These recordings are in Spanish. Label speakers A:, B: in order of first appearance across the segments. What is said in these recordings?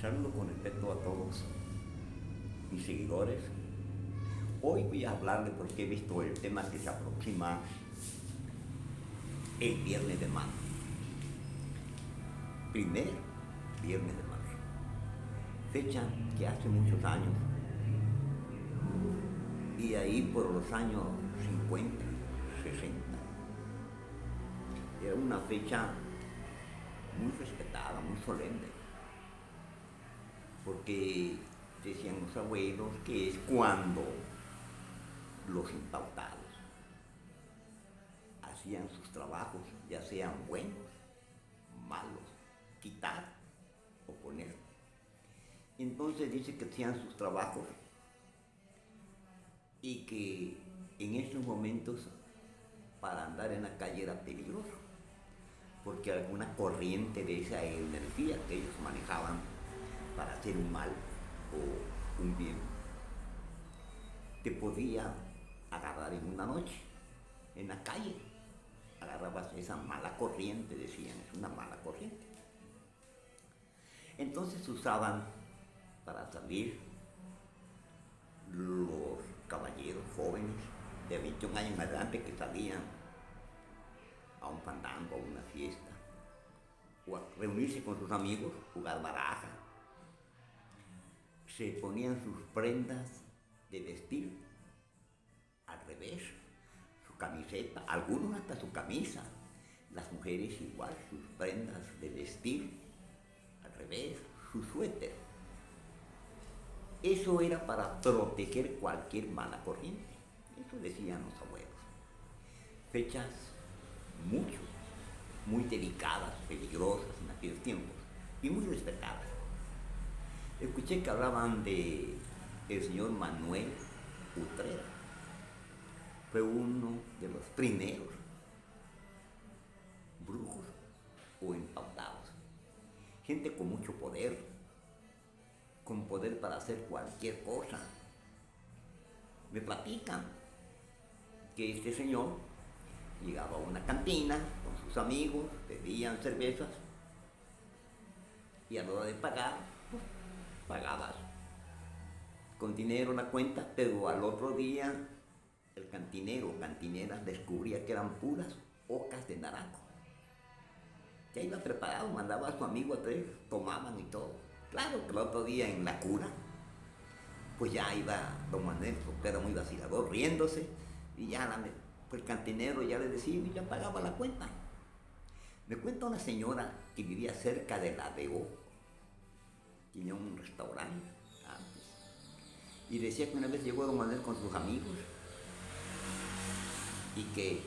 A: Saludo con respeto a todos mis seguidores. Hoy voy a hablarle porque he visto el tema que se aproxima el viernes de marzo. Primer viernes de marzo. Fecha que hace muchos años, y ahí por los años 50, 60, era una fecha muy respetada, muy solemne, porque decían los abuelos que es cuando los inpautados hacían sus trabajos, ya sean buenos, malos, quitar o poner. Entonces dice que hacían sus trabajos y que en estos momentos para andar en la calle era peligroso, porque alguna corriente de esa energía que ellos manejaban para hacer un mal o un bien, te podía agarrar en una noche, en la calle. Agarrabas esa mala corriente, decían, es una mala corriente. Entonces usaban para salir los caballeros jóvenes de 21 años en adelante que salían a un fandango, a una fiesta, o a reunirse con sus amigos, jugar baraja. Se ponían sus prendas de vestir al revés, su camiseta, algunos hasta su camisa, las mujeres igual, sus prendas de vestir al revés, su suéter. Eso era para proteger cualquier mala corriente, eso decían los abuelos. Fechas muy delicadas, peligrosas en aquellos tiempos y muy respetadas. Escuché que hablaban de el señor Manuel Utrera. Fue uno de los primeros brujos o empautados. Gente con mucho poder, con poder para hacer cualquier cosa. Me platican que este señor llegaba a una cantina con sus amigos, bebían cervezas y a la hora de pagar, pues, pagabas con dinero la cuenta, pero al otro día el cantinero o cantinera descubría que eran puras hocas de naranjo. Ya iba preparado, mandaba a su amigo a traer, tomaban y todo. Claro que el otro día en la cura, pues ya iba don Manuel, porque era muy vacilador, riéndose, y ya pues el cantinero ya le decía y ya pagaba la cuenta. Me cuenta una señora que vivía cerca de la DO, tenía un restaurante antes, y decía que una vez llegó don Manuel con sus amigos y que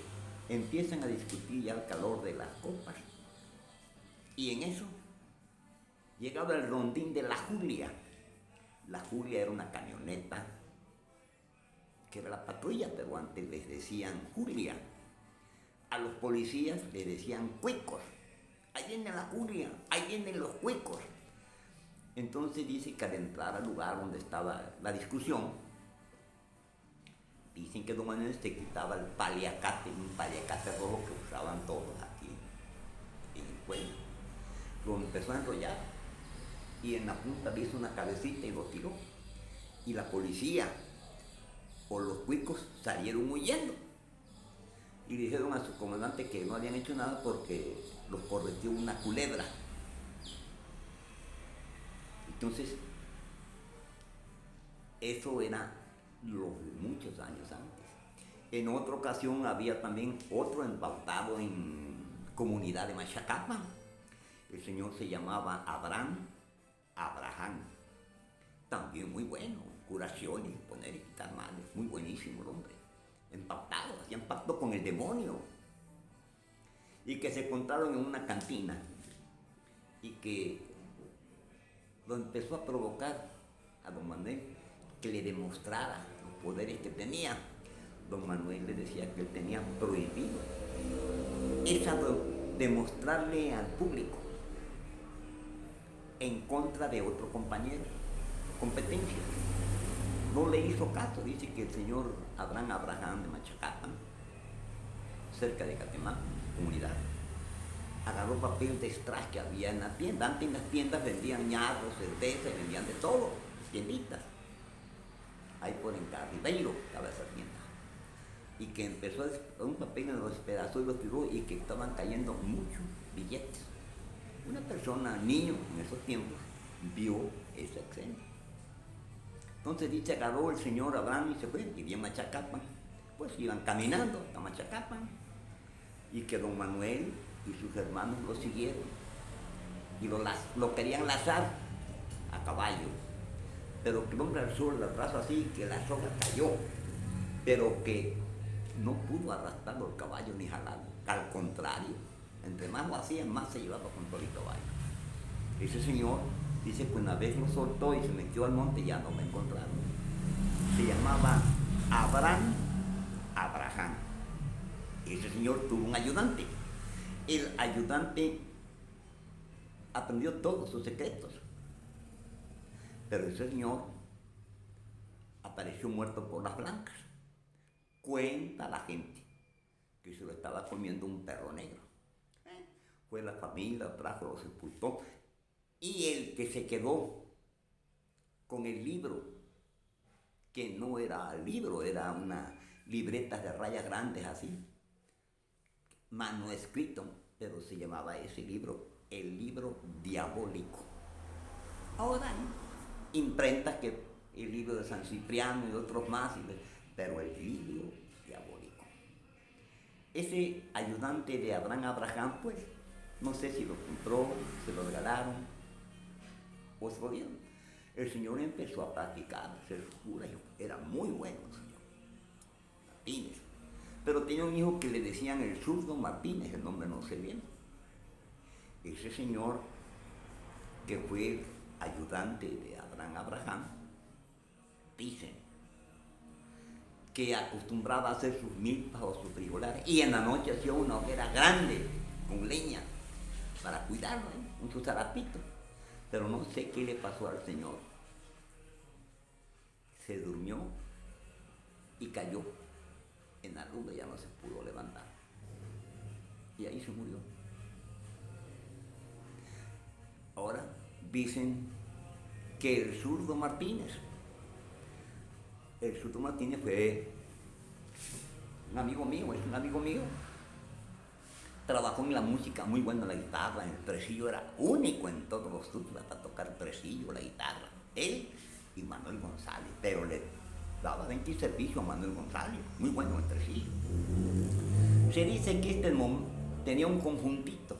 A: empiezan a discutir ya al calor de las copas, y en eso llegaba el rondín de la Julia. La Julia era una camioneta que era la patrulla, pero antes les decían Julia. A los policías les decían cuicos. Ahí viene la Julia, ahí vienen los cuicos. Entonces dice que al entrar al lugar donde estaba la discusión, dicen que don Manuel se quitaba el paliacate, un paliacate rojo que usaban todos aquí en el cuello. Lo empezó a enrollar y en la punta le hizo una cabecita y lo tiró. Y la policía o los cuicos salieron huyendo y dijeron a su comandante que no habían hecho nada porque los correteó una culebra. Entonces, eso era los de muchos años antes. En otra ocasión había también otro empautado en comunidad de Machacapa. El señor se llamaba Abraham, también muy bueno, curaciones, poner y quitar males, muy buenísimo el hombre, empautado, hacían pacto con el demonio, y que se encontraron en una cantina, y que lo empezó a provocar a don Manuel que le demostrara los poderes que tenía. Don Manuel le decía que él tenía prohibido esa demostrarle al público en contra de otro compañero, competencia. No le hizo caso, dice que el señor Abraham de Machacapa, cerca de Catemán, comunidad, agarró papel de strass que había en la tienda. Antes en las tiendas vendían ñarros, cerveza, vendían de todo, tienditas. Ahí por Encarribeiro estaba esa tienda. Y que empezó un papel en los pedazos y los tiró y que estaban cayendo muchos billetes. Una persona, niño en esos tiempos, vio esa escena. Entonces dice, agarró el señor Abraham y se fue, vivía en Machacapan. Pues iban caminando a Machacapan y que don Manuel y sus hermanos lo siguieron y lo querían lazar a caballo. Pero que el hombre alzó el brazo así, que la soga cayó, pero que no pudo arrastrarlo el caballo ni jalarlo. Al contrario, entre más lo hacían, más se llevaba con todo el caballo. Ese señor dice que una vez lo soltó y se metió al monte y ya no lo encontraron. Se llamaba Abraham. Ese señor tuvo un ayudante. El ayudante aprendió todos sus secretos. Pero ese señor apareció muerto por las blancas. Cuenta la gente que se lo estaba comiendo un perro negro. Fue la familia, lo trajo, lo sepultó. Y el que se quedó con el libro, que no era libro, era una libreta de rayas grandes así, manuscrito, pero se llamaba ese libro el libro diabólico. Ahora imprenta que el libro de San Cipriano y otros más, pero el libro diabólico. Ese ayudante de Abraham, pues, no sé si lo compró, se lo regalaron o se lo dieron. El señor empezó a practicar, ser cura, y era muy bueno el señor Martínez. Pero tenía un hijo que le decían el zurdo Martínez, el nombre no sé bien. Ese señor, que fue ayudante de Abraham, dicen que acostumbraba a hacer sus milpas o sus frijolares y en la noche hacía una hoguera grande con leña para cuidarlo, con su zarapito. Pero no sé qué le pasó al señor. Se durmió y cayó en la luna, ya no se pudo levantar. Y ahí se murió. Ahora dicen que el zurdo Martínez fue un amigo mío, es un amigo mío. Trabajó en la música, muy bueno en la guitarra, en el tresillo, era único en todos los turnos para tocar el tresillo, la guitarra. Él y Manuel González, pero le daba 20 servicio a Manuel González, muy bueno en el tresillo. Se dice que tenía un conjuntito,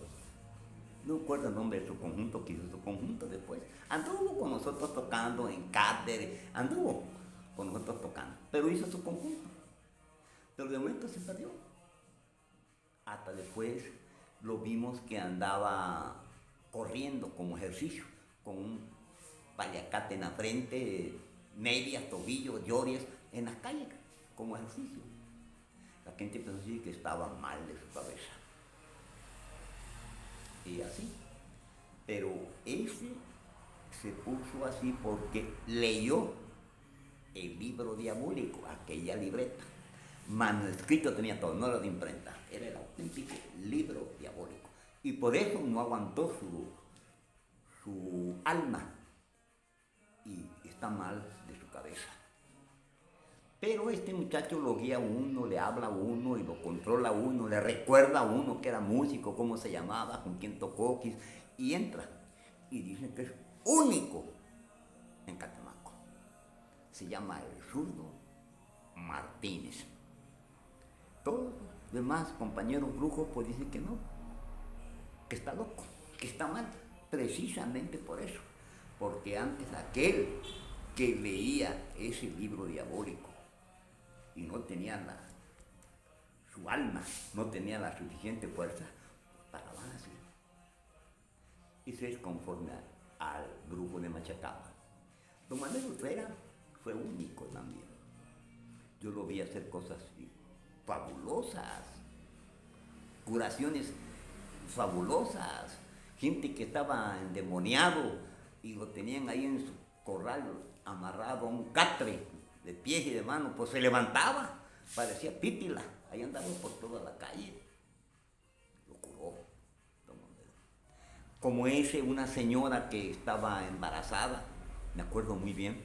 A: no recuerdo el nombre de su conjunto, que hizo su conjunto después. Anduvo con nosotros tocando en Cáceres, anduvo con nosotros tocando, pero hizo su conjunto. Pero de momento se perdió. Hasta después lo vimos que andaba corriendo como ejercicio, con un paliacate en la frente, medias, tobillos, llorias, en las calles, como ejercicio. La gente pensó así que estaba mal de su cabeza. Y así. Pero ese se puso así porque leyó el libro diabólico, aquella libreta. Manuscrito tenía todo, no era de imprenta, era el auténtico libro diabólico. Y por eso no aguantó su alma y está mal de su cabeza. Pero este muchacho lo guía a uno, le habla a uno y lo controla a uno, le recuerda a uno que era músico, cómo se llamaba, con quién tocó, y entra. Y dicen que es único en Catemaco. Se llama el zurdo Martínez. Todos los demás compañeros brujos pues dicen que no, que está loco, que está mal, precisamente por eso, porque antes aquel que leía ese libro diabólico y no tenía su alma, no tenía la suficiente fuerza, paraban así. Eso es conforme al brujo de Machacapa. Don Manuel Utrera fue único también. Yo lo vi hacer cosas fabulosas, curaciones fabulosas, gente que estaba endemoniado y lo tenían ahí en su corral amarrado a un catre de pies y de manos, pues se levantaba, parecía pítila, ahí andaba por toda la calle. Lo curó don como ese, una señora que estaba embarazada, me acuerdo muy bien,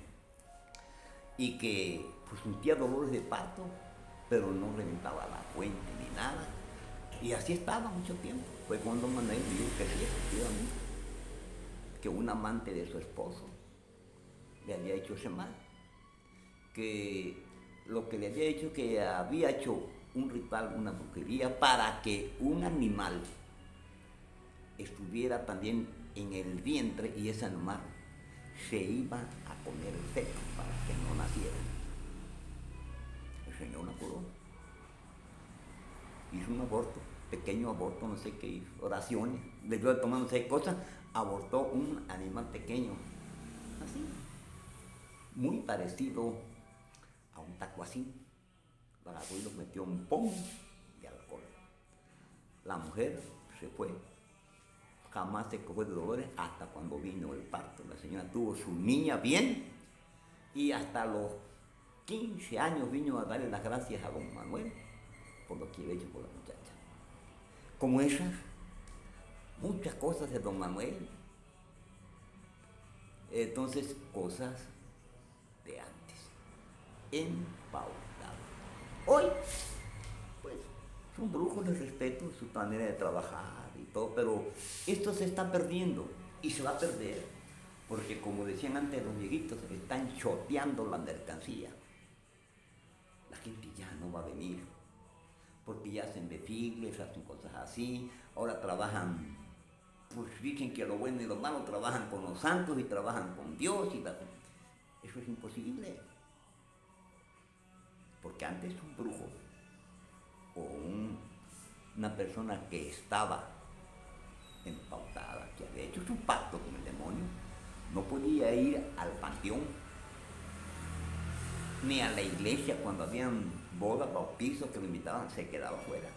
A: y que pues sentía dolores de parto, pero no reventaba la fuente ni nada. Y así estaba mucho tiempo. Fue cuando Manuel dijo que sí, efectivamente, que un amante de su esposo le había hecho ese mal, que lo que le había hecho, que había hecho un ritual, una brujería, para que un animal estuviera también en el vientre y ese animal se iba a comer el feto para que no naciera. El Señor la curó, hizo un aborto, pequeño aborto, no sé qué hizo, oraciones, le dio de tomar no sé qué cosas, abortó un animal pequeño, así, muy parecido a un tacuacín. Lo agarró y lo metió un pomo de alcohol. La mujer se fue, jamás se cogió de dolores hasta cuando vino el parto. La señora tuvo su niña bien y hasta los 15 años vino a darle las gracias a don Manuel por lo que había hecho por la muchacha. Como esas, muchas cosas de don Manuel. Entonces, cosas de antes, empautadas. Hoy, pues, son brujos, les respeto su manera de trabajar y todo, pero esto se está perdiendo y se va a perder, porque como decían antes los viejitos, están choteando la mercancía. La gente ya no va a venir, porque ya hacen desfiles, hacen cosas así, ahora trabajan, pues dicen que lo bueno y lo malo, trabajan con los santos y trabajan con Dios, eso es imposible, porque antes un brujo o una persona que estaba empautada, que había hecho su pacto con el demonio, no podía ir al panteón, ni a la iglesia cuando habían bodas, bautizos que lo invitaban, se quedaba fuera.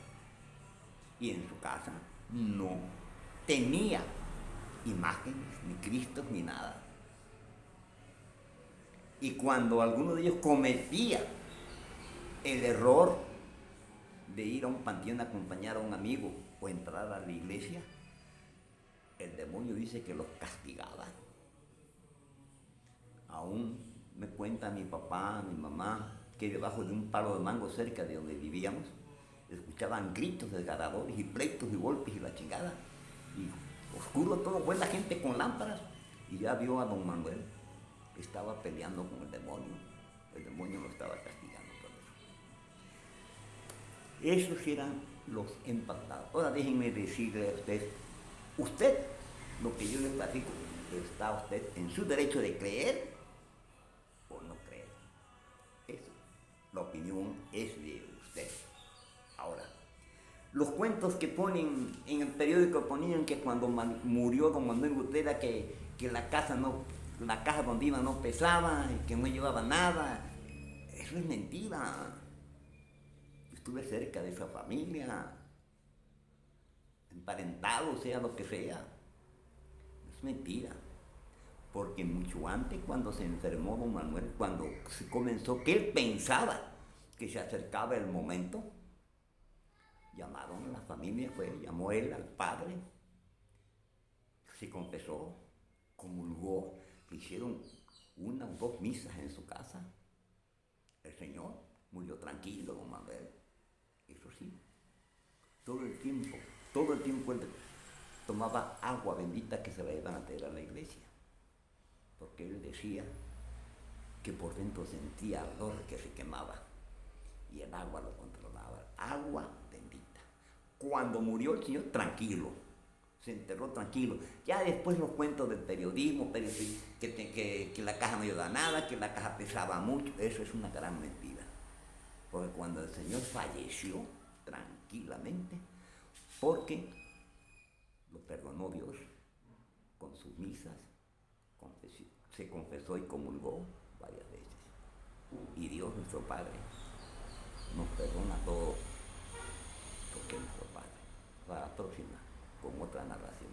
A: Y en su casa no tenía imágenes, ni Cristos, ni nada. Y cuando alguno de ellos cometía el error de ir a un panteón a acompañar a un amigo o entrar a la iglesia, el demonio dice que los castigaba. Aún me cuenta mi papá, mi mamá, que debajo de un palo de mango cerca de donde vivíamos, escuchaban gritos desgarradores y pleitos y golpes y la chingada. Y oscuro todo, fue la gente con lámparas y ya vio a don Manuel, estaba peleando con el demonio lo estaba castigando por eso. Esos eran los empatados. Ahora déjenme decirle a usted, lo que yo le platico, está usted en su derecho de creer o no creer. Eso, la opinión es de usted. Ahora, los cuentos que ponen en el periódico, ponían que cuando murió don Manuel Gutera, que la casa donde iba no pesaba, que no llevaba nada. Eso es mentira. Yo estuve cerca de esa familia, emparentado, sea lo que sea. Es mentira. Porque mucho antes, cuando se enfermó don Manuel, cuando se comenzó, que él pensaba que se acercaba el momento, llamaron a la familia, llamó él al padre, se confesó, comulgó, le hicieron 1 o 2 misas en su casa. El Señor murió tranquilo, don Manuel. Eso sí, todo el tiempo él tomaba agua bendita que se la iban a traer a la iglesia, porque él decía que por dentro sentía ardor que se quemaba y el agua lo controlaba, agua bendita. Cuando murió el Señor, tranquilo, se enterró tranquilo. Ya después los cuentos del periodismo, que la caja no ayudaba a nada, que la caja pesaba mucho, eso es una gran mentira. Porque cuando el Señor falleció tranquilamente, porque lo perdonó Dios con sus misas, se confesó y comulgó varias veces. Y Dios, nuestro Padre, nos perdona a todos, porque es nuestro Padre. Para la próxima, con otra narración.